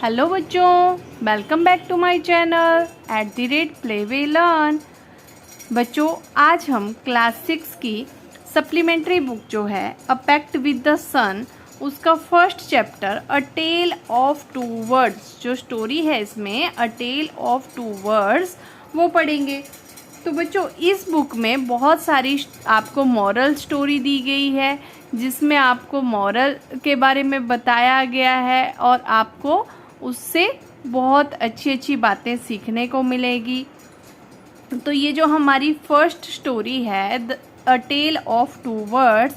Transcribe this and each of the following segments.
Hello बच्चों, welcome back to my channel @play way learn. बच्चों, आज हम क्लास 6 की सप्लीमेंट्री बुक जो है a pact with the sun, उसका first chapter a tale of two words, जो स्टोरी है इसमें a tale of two words, वो पढ़ेंगे। तो बच्चों, इस बुक में बहुत सारी आपको मॉरल स्टोरी दी गई है, जिसमें आपको मॉरल के बारे में बताया गया है और आपको उससे बहुत अच्छी अच्छी बातें सीखने को मिलेगी। तो ये जो हमारी फर्स्ट स्टोरी है अ टेल ऑफ टू वर्ड्स,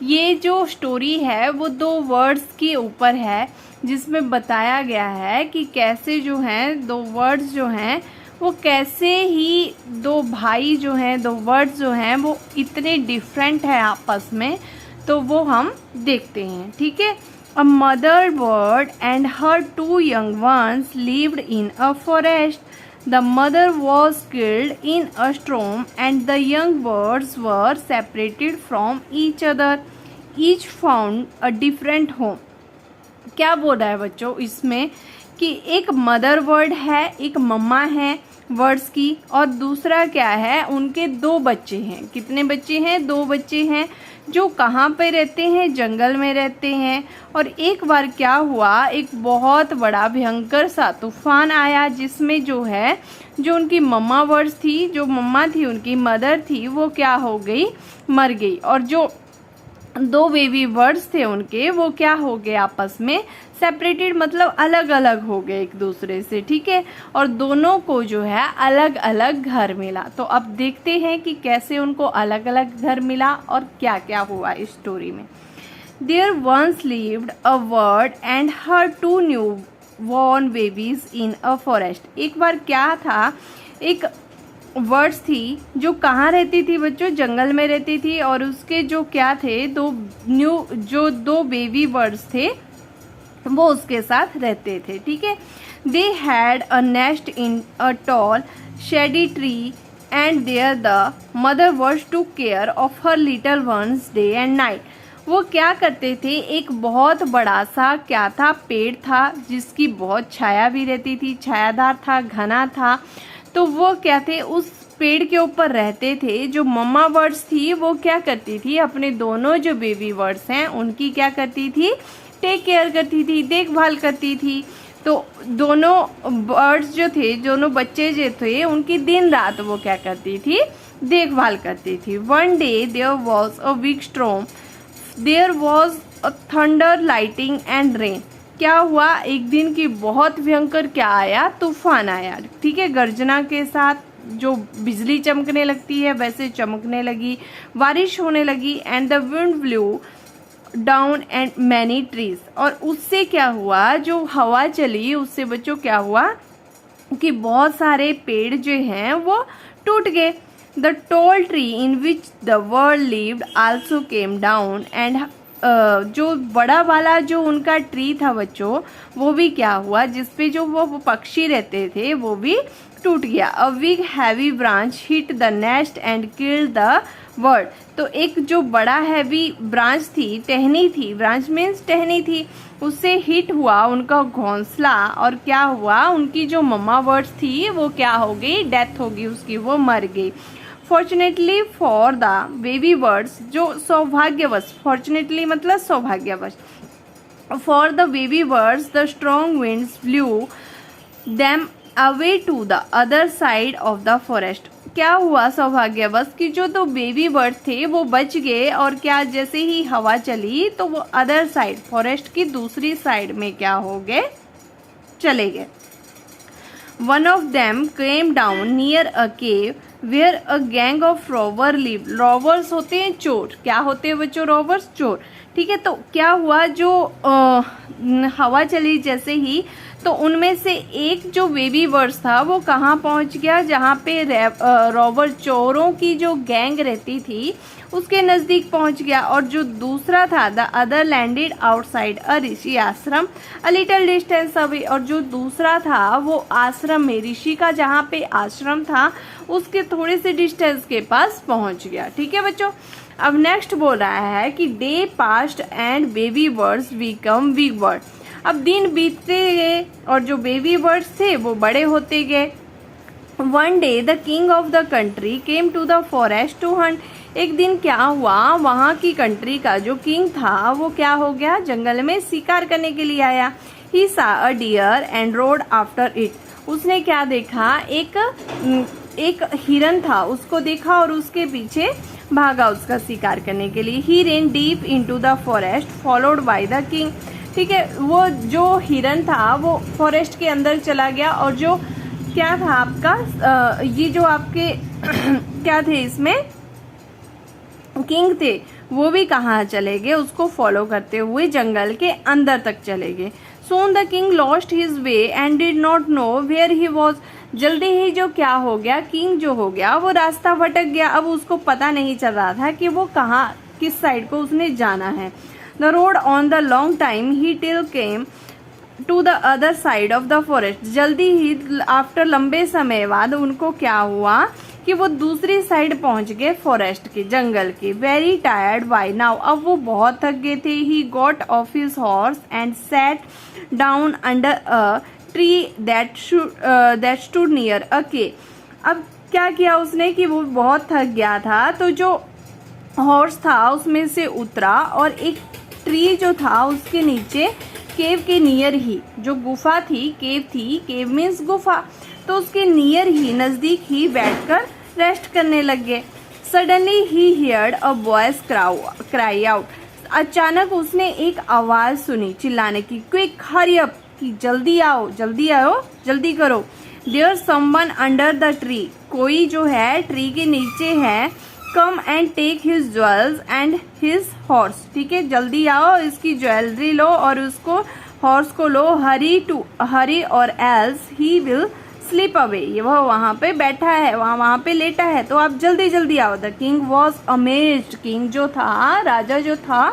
ये जो स्टोरी है वो दो वर्ड्स के ऊपर है, जिसमें बताया गया है कि कैसे जो हैं दो वर्ड्स जो हैं वो कैसे ही दो भाई जो हैं, दो वर्ड्स जो हैं वो इतने डिफरेंट है आपस में। तो वो हम देखते हैं, ठीक है। A mother bird and her two young ones lived in a forest. The mother was killed in a storm and the young birds were separated from each other. Each found a different home. क्या बोल रहा है बच्चों इसमें कि एक mother bird है, एक मम्मा है वर्ड्स की, और दूसरा क्या है, उनके दो बच्चे हैं। कितने बच्चे हैं? दो बच्चे हैं, जो कहाँ पे रहते हैं? जंगल में रहते हैं। और एक बार क्या हुआ, एक बहुत बड़ा भयंकर सा तूफान आया, जिसमें जो है जो उनकी मम्मा बर्ड्स थी, जो मम्मा थी उनकी मदर थी, वो क्या हो गई, मर गई। और जो दो बेबी बर्ड्स थे उनके, वो क्या हो गए, आपस में सेपरेटेड, मतलब अलग अलग हो गए एक दूसरे से, ठीक है। और दोनों को जो है अलग अलग घर मिला। तो अब देखते हैं कि कैसे उनको अलग अलग घर मिला और क्या क्या हुआ इस स्टोरी में। There once lived a bird and her two new born babies in a forest. एक बार क्या था, एक बर्ड्स थी जो कहाँ रहती थी बच्चों? जंगल में रहती थी। और उसके जो क्या थे, दो बेबी बर्ड्स थे, वो उसके साथ रहते थे, ठीक है। They had a nest in a tall shady tree and there the mother was to care of her little ones day and night. वो क्या करते थे, एक बहुत बड़ा सा क्या था, पेड़ था, जिसकी बहुत छाया भी रहती थी, छायादार था, घना था। तो वो क्या थे, उस पेड़ के ऊपर रहते थे। जो मम्मा बर्ड्स थी वो क्या करती थी, अपने दोनों जो बेबी बर्ड्स हैं उनकी क्या करती थी, टेक केयर करती थी, देखभाल करती थी। तो दोनों बर्ड्स जो थे, दोनों बच्चे जो थे, उनकी दिन रात वो क्या करती थी, देखभाल करती थी। One day there was a big storm, there was a thunder, lighting and rain. क्या हुआ, एक दिन की बहुत भयंकर क्या आया, तूफान आया, ठीक है, गर्जना के साथ। जो बिजली चमकने लगती है वैसे चमकने लगी, बारिश होने लगी। And the wind blue down and many trees. और उससे क्या हुआ, जो हवा चली उससे बच्चों क्या हुआ कि बहुत सारे पेड़ जो हैं वो टूट गए। The tall tree in which the world lived also came down and जो बड़ा वाला जो उनका ट्री था बच्चों, वो भी क्या हुआ, जिसपे जो वो पक्षी रहते थे वो भी टूट गया। A big heavy branch hit the nest and killed the bird. तो एक जो बड़ा हैवी ब्रांच थी, टहनी थी, ब्रांच मीन्स टहनी थी, उससे हिट हुआ उनका घोंसला। और क्या हुआ, उनकी जो मम्मा बर्ड्स थी वो क्या हो गई, डेथ हो गई उसकी, वो मर गई। Fortunately for the baby birds, जो सौभाग्यवश, फॉर्चुनेटली मतलब सौभाग्यवश, for the baby birds the strong winds blew them away to the other side of the forest. क्या हुआ सौभाग्यवश कि जो दो बेबी बर्ड थे वो बच गए, और क्या, जैसे ही हवा चली तो वो अदर साइड, फॉरेस्ट की दूसरी साइड में क्या हो गए, चले गए। One of them came down near a cave where a gang of robbers lived. Robbers होते हैं चोर। क्या होते हैं बच्चों, रॉबर्स, चोर, ठीक है। तो क्या हुआ, जो हवा चली जैसे ही, तो उनमें से एक जो बेबी बर्ड्स था वो कहाँ पहुँच गया, जहाँ पे रॉबर चोरों की जो गैंग रहती थी उसके नज़दीक पहुँच गया। और जो दूसरा था, the other landed outside a rishi ashram a little distance away. और जो दूसरा था वो आश्रम में, ऋषि का जहाँ पे आश्रम था उसके थोड़े से डिस्टेंस के पास पहुँच गया, ठीक है बच्चों। अब नेक्स्ट बोल रहा है कि day past and baby birds become big bird. अब दिन बीतते गए और जो बेबी बर्ड्स थे वो बड़े होते गए। One day the king of the country came to the forest to hunt. एक दिन क्या हुआ, वहाँ की कंट्री का जो किंग था वो क्या हो गया, जंगल में शिकार करने के लिए आया। He saw a deer and rode after it. उसने क्या देखा, एक हिरन था, उसको देखा और उसके पीछे भागा उसका शिकार करने के लिए। He ran deep into the forest followed by the king. ठीक है, वो जो हिरन था वो फॉरेस्ट के अंदर चला गया और जो क्या था आपका ये जो आपके क्या थे इसमें किंग थे वो भी कहाँ चले गए, उसको फॉलो करते हुए जंगल के अंदर तक चले गए। Soon the king lost his way and did not know where he was. जल्दी ही जो क्या हो गया, किंग जो हो गया वो रास्ता भटक गया। अब उसको पता नहीं चल रहा था कि वो कहाँ किस साइड को उसने जाना है। The road on the long time he till came to the other side of the forest. जल्दी ही आफ्टर लंबे समय बाद उनको क्या हुआ कि वो दूसरी साइड पहुंच गए फॉरेस्ट के, जंगल के। वेरी टायर्ड बाय नाउ, अब वो बहुत थक गए थे। He got off his horse and sat down under a tree that stood near a के। अब क्या किया उसने कि वो बहुत थक गया था तो जो हॉर्स था उसमें से उतरा और एक ट्री जो था उसके नीचे केव के नियर ही, जो गुफा थी, केव मीन्स गुफा, तो उसके नियर ही, नजदीक ही बैठकर रेस्ट करने लग गए। Suddenly he heard a voice cry out. अचानक उसने एक आवाज सुनी चिल्लाने की, क्विक हरी अप, कि जल्दी आओ, जल्दी करो। There someone under the tree, कोई जो है ट्री के नीचे है। Come and take his jewels and his horse. ठीक है, जल्दी आओ, इसकी ज्वेलरी लो और उसको हॉर्स को लो। हरी और else he will sleep away. ये वह वहाँ पे बैठा है, वहाँ पे लेटा है, तो आप जल्दी आओ। The king was amazed. King जो था, राजा जो था,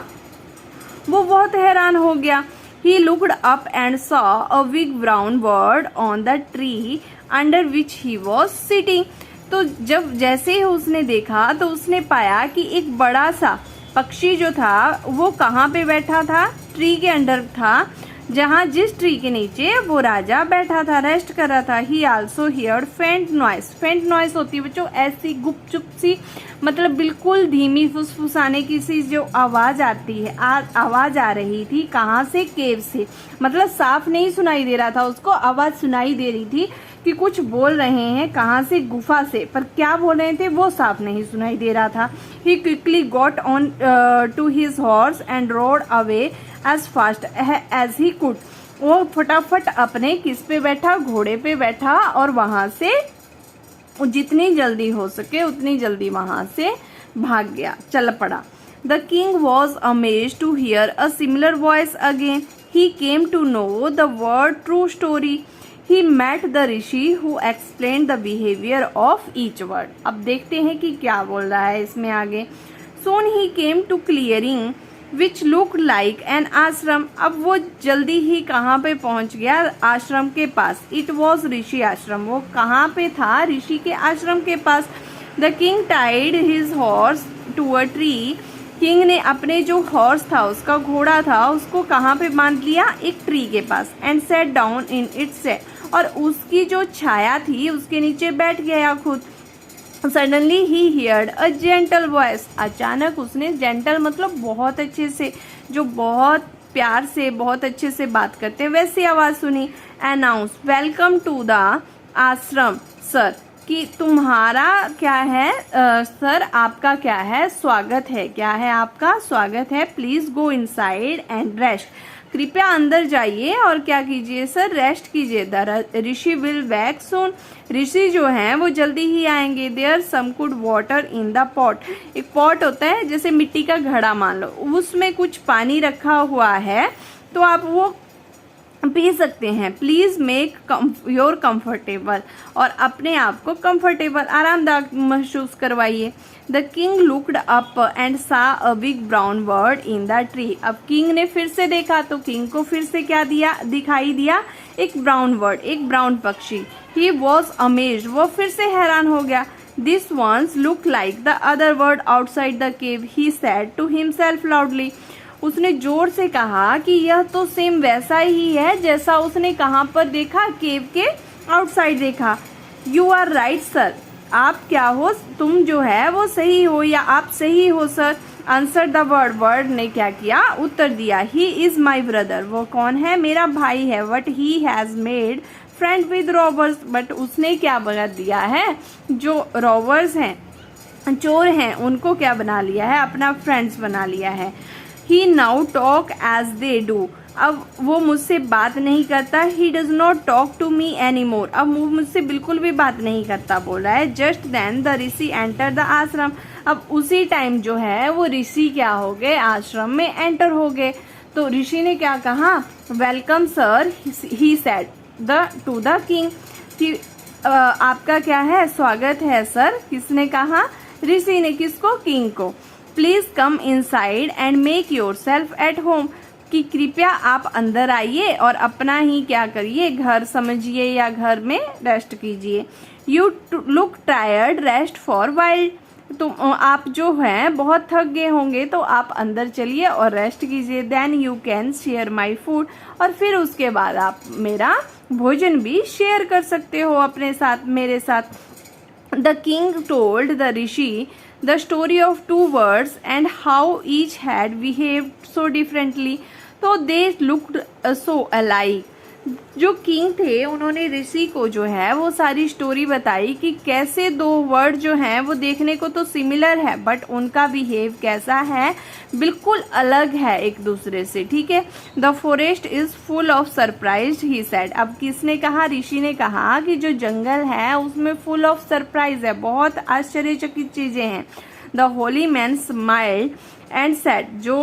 वो बहुत हैरान हो गया। He looked up and saw a big brown bird on the tree under which he was sitting. तो जब जैसे ही उसने देखा तो उसने पाया कि एक बड़ा सा पक्षी जो था वो कहाँ पे बैठा था, ट्री के अंडर था, जहाँ जिस ट्री के नीचे वो राजा बैठा था, रेस्ट कर रहा था। He also heard faint noise. faint noise होती है बच्चों ऐसी गुपचुप सी, मतलब बिल्कुल धीमी फुसफुसाने की सी जो आवाज आती है, आवाज आ रही थी। कहाँ से, केव से, मतलब साफ नहीं सुनाई दे रहा था उसको, आवाज सुनाई दे रही थी कि कुछ बोल रहे हैं, कहाँ से, गुफा से, पर क्या बोल रहे थे वो साफ नहीं सुनाई दे रहा था। He quickly got on to his horse and rode away as fast as he could. वो फटाफट अपने किस पे बैठा, घोड़े पे बैठा और वहां से जितनी जल्दी हो सके उतनी जल्दी वहां से भाग गया, चल पड़ा। The king was amazed to hear a similar voice again. He came to know the word true story. He met the rishi who explain the behaviour of each word. अब देखते हैं कि क्या बोल रहा है इसमें आगे। Soon he came to clearing which look like an ashram. अब वो जल्दी ही कहाँ पे पहुंच गया, आश्रम के पास। इट वॉज ऋषि आश्रम। वो कहाँ पे था, ऋषि के आश्रम के पास। The king tied his horse to a tree. King ने अपने जो हॉर्स था, उसका घोड़ा था, उसको कहाँ पे बांध लिया, एक ट्री के पास। And sat down in its, और उसकी जो छाया थी उसके नीचे बैठ गया खुद। Suddenly he heard a gentle voice. अचानक उसने, जेंटल मतलब बहुत अच्छे से, जो बहुत प्यार से, बहुत अच्छे से बात करते हैं, वैसी आवाज सुनी। अनाउंस वेलकम टू द आश्रम सर, कि तुम्हारा क्या है सर, आपका क्या है, स्वागत है, क्या है आपका, स्वागत है। Please go inside and rest, कृपया अंदर जाइए और क्या कीजिए सर, रेस्ट कीजिए। The rishi will back soon. ऋषि जो हैं वो जल्दी ही आएंगे। There some cool water in the pot. एक पॉट होता है जैसे मिट्टी का घड़ा मान लो, उसमें कुछ पानी रखा हुआ है तो आप वो पी सकते हैं। प्लीज मेक योर कंफर्टेबल, और अपने आप को कंफर्टेबल, आरामदायक महसूस करवाइए। The king looked up and saw a big brown bird in the tree. अब किंग ने फिर से देखा तो किंग को फिर से क्या दिखाई दिया, एक ब्राउन बर्ड, एक ब्राउन पक्षी। ही वॉज अमेज्ड, वो फिर से हैरान हो गया। This ones look like the other bird outside the cave, he said to himself loudly. उसने जोर से कहा कि यह तो सेम वैसा ही है जैसा उसने कहाँ पर देखा, केव के आउटसाइड देखा। यू आर राइट सर, आप क्या हो, तुम जो है वो सही हो या आप सही हो sir. Answer the word, word ने क्या किया, उत्तर दिया। ही इज माई ब्रदर, वो कौन है, मेरा भाई है। But he has made friend with robbers, but उसने क्या बना दिया है, जो रॉबर्स हैं, चोर हैं, उनको क्या बना लिया है, अपना फ्रेंड्स बना लिया है। He now talk as they do, अब वो मुझसे बात नहीं करता। He does not talk to me any more, अब वो मुझसे बिल्कुल भी बात नहीं करता बोल रहा है। Just then the rishi enter the ashram, अब उसी टाइम जो है वो ऋषि क्या हो गए, आश्रम में एंटर हो गए। तो ऋषि ने क्या कहा, welcome sir, he said to the king, कि आपका क्या है, स्वागत है सर। किसने कहा, ऋषि ने। किसको, किंग को। Please come inside and make yourself at home, कि कृपया आप अंदर आइए और अपना ही क्या करिए, घर समझिए या घर में रेस्ट कीजिए। You look tired, rest for wild, तो आप जो हैं बहुत थक गए होंगे तो आप अंदर चलिए और रेस्ट कीजिए। Then you can share my food, और फिर उसके बाद आप मेरा भोजन भी शेयर कर सकते हो अपने साथ, मेरे साथ। The king told the rishi the story of two words and how each had behaved so differently, though they looked so alike. जो किंग थे उन्होंने ऋषि को जो है वो सारी स्टोरी बताई कि कैसे दो वर्ड जो हैं वो देखने को तो सिमिलर है बट उनका बिहेव कैसा है, बिल्कुल अलग है एक दूसरे से। ठीक है। The forest is full of surprise, he said, अब किसने कहा, ऋषि ने कहा कि जो जंगल है उसमें फुल ऑफ सरप्राइज है, बहुत आश्चर्यचकित चीजें हैं। The Holi man smiled and said, जो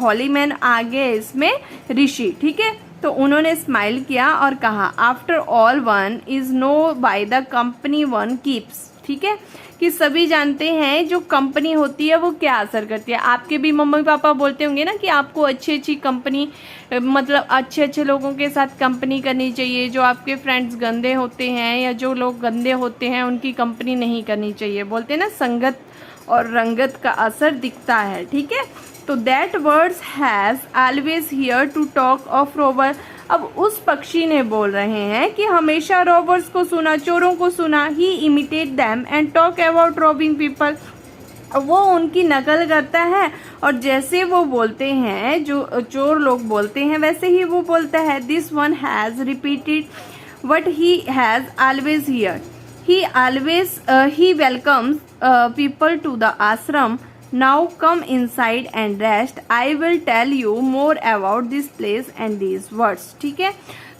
होली मैन आ गए इसमें ऋषि, ठीक है, तो उन्होंने स्माइल किया और कहा, after all one is know by the company one keeps, ठीक है, कि सभी जानते हैं जो कंपनी होती है वो क्या असर करती है। आपके भी मम्मी पापा बोलते होंगे ना कि आपको अच्छी अच्छी कंपनी, मतलब अच्छे अच्छे लोगों के साथ कंपनी करनी चाहिए, जो आपके फ्रेंड्स गंदे होते हैं या जो लोग गंदे होते हैं उनकी कंपनी नहीं करनी चाहिए, बोलते हैं ना, संगत और रंगत का असर दिखता है। ठीक है, तो that words has always here to talk of robber, अब उस पक्षी ने बोल रहे हैं कि हमेशा रॉबर्स को सुना, चोरों को सुना। He imitate them and talk about robbing people, वो उनकी नकल करता है और जैसे वो बोलते हैं, जो चोर लोग बोलते हैं वैसे ही वो बोलता है। This one has repeated what he has always here, he welcomes people to the ashram. Now come inside and rest. I will tell you more about this place and these words. ठीक है,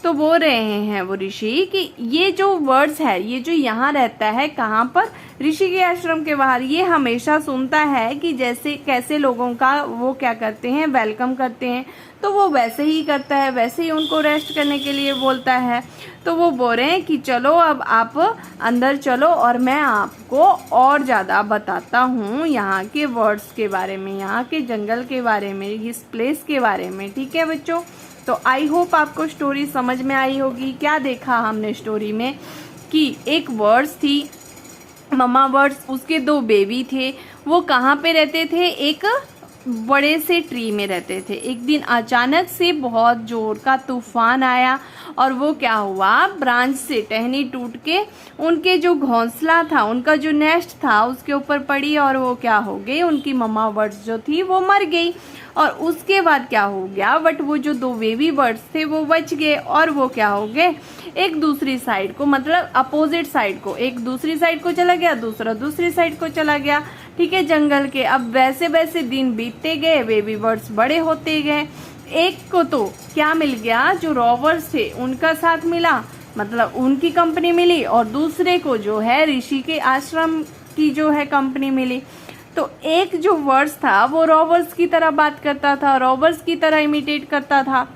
तो बोल रहे हैं वो ऋषि कि ये जो वर्ड्स है, ये जो यहाँ रहता है, कहाँ पर, ऋषि के आश्रम के बाहर, ये हमेशा सुनता है कि जैसे कैसे लोगों का वो क्या करते हैं, वेलकम करते हैं, तो वो वैसे ही करता है, वैसे ही उनको रेस्ट करने के लिए बोलता है। तो वो बोल रहे हैं कि चलो अब आप अंदर चलो और मैं आपको और ज़्यादा बताता हूँ यहाँ के वर्ड्स के बारे में, यहाँ के जंगल के बारे में, इस प्लेस के बारे में। ठीक है बच्चों, तो आई होप आपको स्टोरी समझ में आई होगी। क्या देखा हमने स्टोरी में कि एक वर्ड्स थी, ममा वर्ड्स, उसके दो बेबी थे, वो कहाँ पे रहते थे, एक बड़े से ट्री में रहते थे। एक दिन अचानक से बहुत जोर का तूफान आया और वो क्या हुआ, ब्रांच से टहनी टूट के उनके जो घोंसला था, उनका जो नेस्ट था उसके ऊपर पड़ी और वो क्या हो गई, उनकी मम्मा बर्ड्स जो थी वो मर गई। और उसके बाद क्या हो गया, बट वो जो दो बेबी बर्ड्स थे वो बच गए और वो क्या हो गए, एक दूसरी साइड को, मतलब अपोजिट साइड को, एक दूसरी साइड को चला गया, दूसरा दूसरी साइड को चला गया। ठीक है, जंगल के। अब वैसे वैसे दिन बीतते गए, बेबी बर्ड्स बड़े होते गए। एक को तो क्या मिल गया, जो रॉबर्स थे उनका साथ मिला, मतलब उनकी कंपनी मिली, और दूसरे को जो है ऋषि के आश्रम की जो है कंपनी मिली। तो एक जो वर्ड्स था वो रॉबर्स की तरह बात करता था, रॉबर्स की तरह इमिटेट करता था,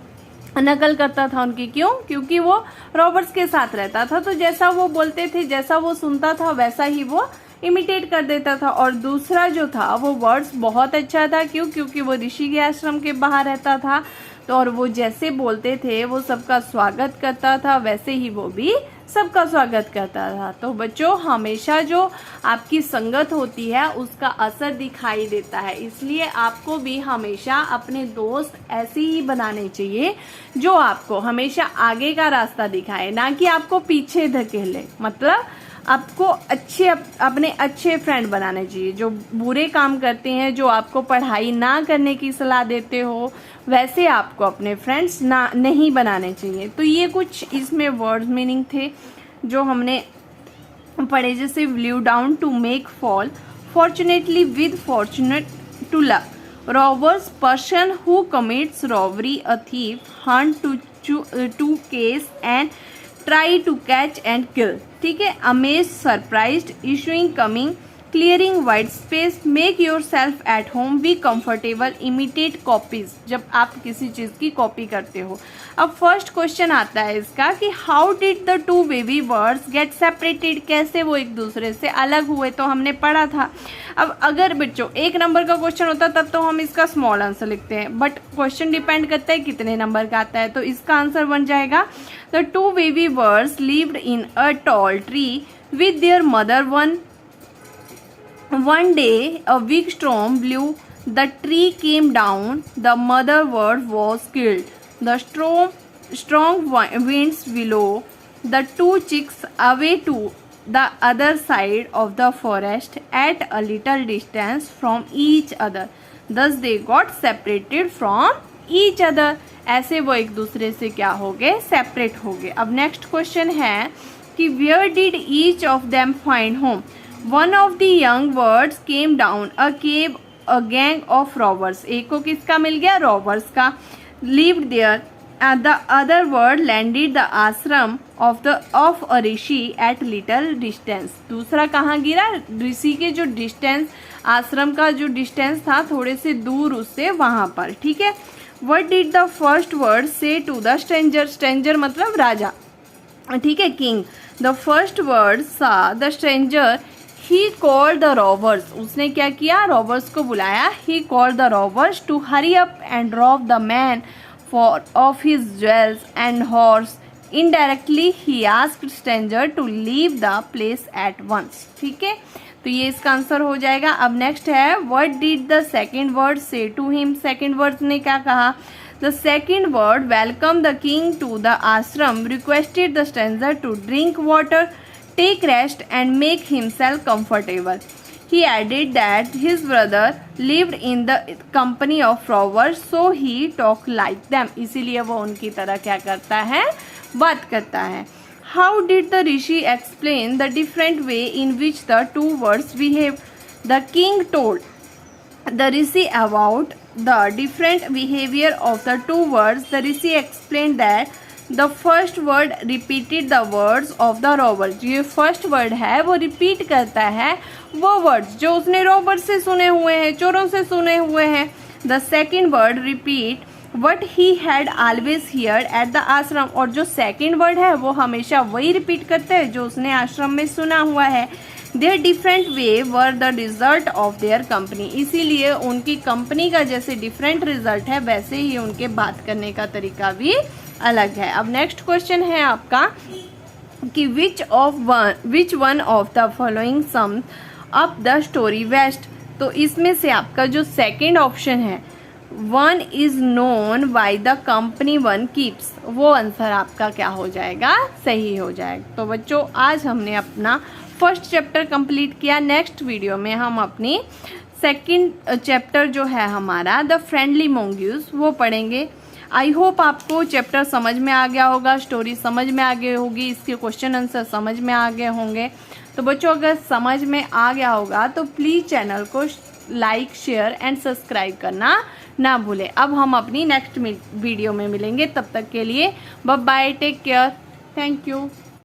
नकल करता था उनकी। क्यों? क्योंकि वो रॉबर्स के साथ रहता था, तो जैसा वो बोलते थे, जैसा वो सुनता था, वैसा ही वो इमिटेट कर देता था। और दूसरा जो था वो वर्ड्स बहुत अच्छा था। क्यों? क्योंकि वो ऋषि के आश्रम के बाहर रहता था, तो और वो जैसे बोलते थे, वो सबका स्वागत करता था, वैसे ही वो भी सबका स्वागत करता था। तो बच्चों हमेशा जो आपकी संगत होती है उसका असर दिखाई देता है, इसलिए आपको भी हमेशा अपने दोस्त ऐसे ही बनाने चाहिए जो आपको हमेशा आगे का रास्ता दिखाए, ना कि आपको पीछे धकेले। मतलब आपको अपने अच्छे फ्रेंड बनाने चाहिए। जो बुरे काम करते हैं, जो आपको पढ़ाई ना करने की सलाह देते हो, वैसे आपको अपने फ्रेंड्स नहीं बनाने चाहिए। तो ये कुछ इसमें वर्ड मीनिंग थे जो हमने पढ़े, जैसे blew down to make fall, fortunately with fortunate to luck, robbers person who commits robbery, a thief hunt to case and try to catch and kill. ठीक है, amaze, surprised, issuing, coming, clearing white space, make yourself at home, be comfortable, imitate, copies, जब आप किसी चीज की copy करते हो। अब फर्स्ट क्वेश्चन आता है इसका कि how did the two baby birds get separated, कैसे वो एक दूसरे से अलग हुए, तो हमने पढ़ा था। अब अगर बच्चों 1 नंबर का क्वेश्चन होता तब तो हम इसका स्मॉल आंसर लिखते हैं, बट क्वेश्चन डिपेंड करता है कितने नंबर का आता है। तो इसका आंसर बन जाएगा the two baby birds lived in a tall tree with their mother. One day, a big storm blew. The tree came down. The mother bird was killed. The strong winds below the two chicks away to the other side of the forest at a little distance from each other. Thus they got separated from each other. ऐसे वो एक दूसरे से क्या हो गए, separate हो गए। अब नेक्स्ट क्वेश्चन है कि where did each of them find home? One of the young birds came down a cave, a gang of robbers. एक को किसका मिल गया, robbers का, lived there. The other bird landed the ashram of a rishi at little distance. दूसरा कहाँ गिरा, ऋषि के जो डिस्टेंस, आश्रम का जो डिस्टेंस था थोड़े से दूर उससे, वहां पर। ठीक है, What did the first bird say to the stranger? Stranger मतलब राजा, ठीक है, king. The first bird saw the stranger. He called the robbers. उसने क्या किया, robbers को बुलाया. He called the robbers to hurry up and rob the man of his jewels and horse. Indirectly, he asked stranger to leave the place at once. ठीक है, तो ये इसका आंसर हो जाएगा। अब नेक्स्ट है What did the second bird say to him? Second bird ने क्या कहा, The second bird welcomed the king to the ashram, requested the stranger to drink water, take rest and make himself comfortable. He added that his brother lived in the company of robbers, so he talked like them. इसीलिए वो उनकी तरह क्या करता है, बात करता है। How did the rishi explain the different way in which the two birds behave? The king told the rishi about the different behavior of the two birds. The rishi explained that the first bird repeated the words of the robber. ये first word है वो repeat करता है वो words जो उसने robber से सुने हुए हैं, चोरों से सुने हुए हैं। The second bird repeat what he had always heard at the ashram. और जो सेकेंड वर्ड है वो हमेशा वही रिपीट करते हैं जो उसने आश्रम में सुना हुआ है। Their different way were the result of their company. इसीलिए उनकी कंपनी का जैसे डिफरेंट रिजल्ट है वैसे ही उनके बात करने का तरीका भी अलग है। अब नेक्स्ट क्वेश्चन है आपका कि which one of the following sum up the story best. तो इसमें से आपका जो सेकेंड ऑप्शन है, one is known by the company one keeps, वो आंसर आपका क्या हो जाएगा, सही हो जाएगा। तो बच्चों आज हमने अपना फर्स्ट चैप्टर कंप्लीट किया। नेक्स्ट वीडियो में हम अपनी सेकंड चैप्टर जो है हमारा द फ्रेंडली मोंग्यूज वो पढ़ेंगे। आई होप आपको चैप्टर समझ में आ गया होगा, स्टोरी समझ में आ गई होगी, इसके क्वेश्चन आंसर समझ में आ गए होंगे। तो बच्चों अगर समझ में आ गया होगा तो प्लीज़ चैनल को लाइक, शेयर एंड सब्सक्राइब करना ना भूलें। अब हम अपनी नेक्स्ट वीडियो में मिलेंगे, तब तक के लिए bye bye, take care, thank you.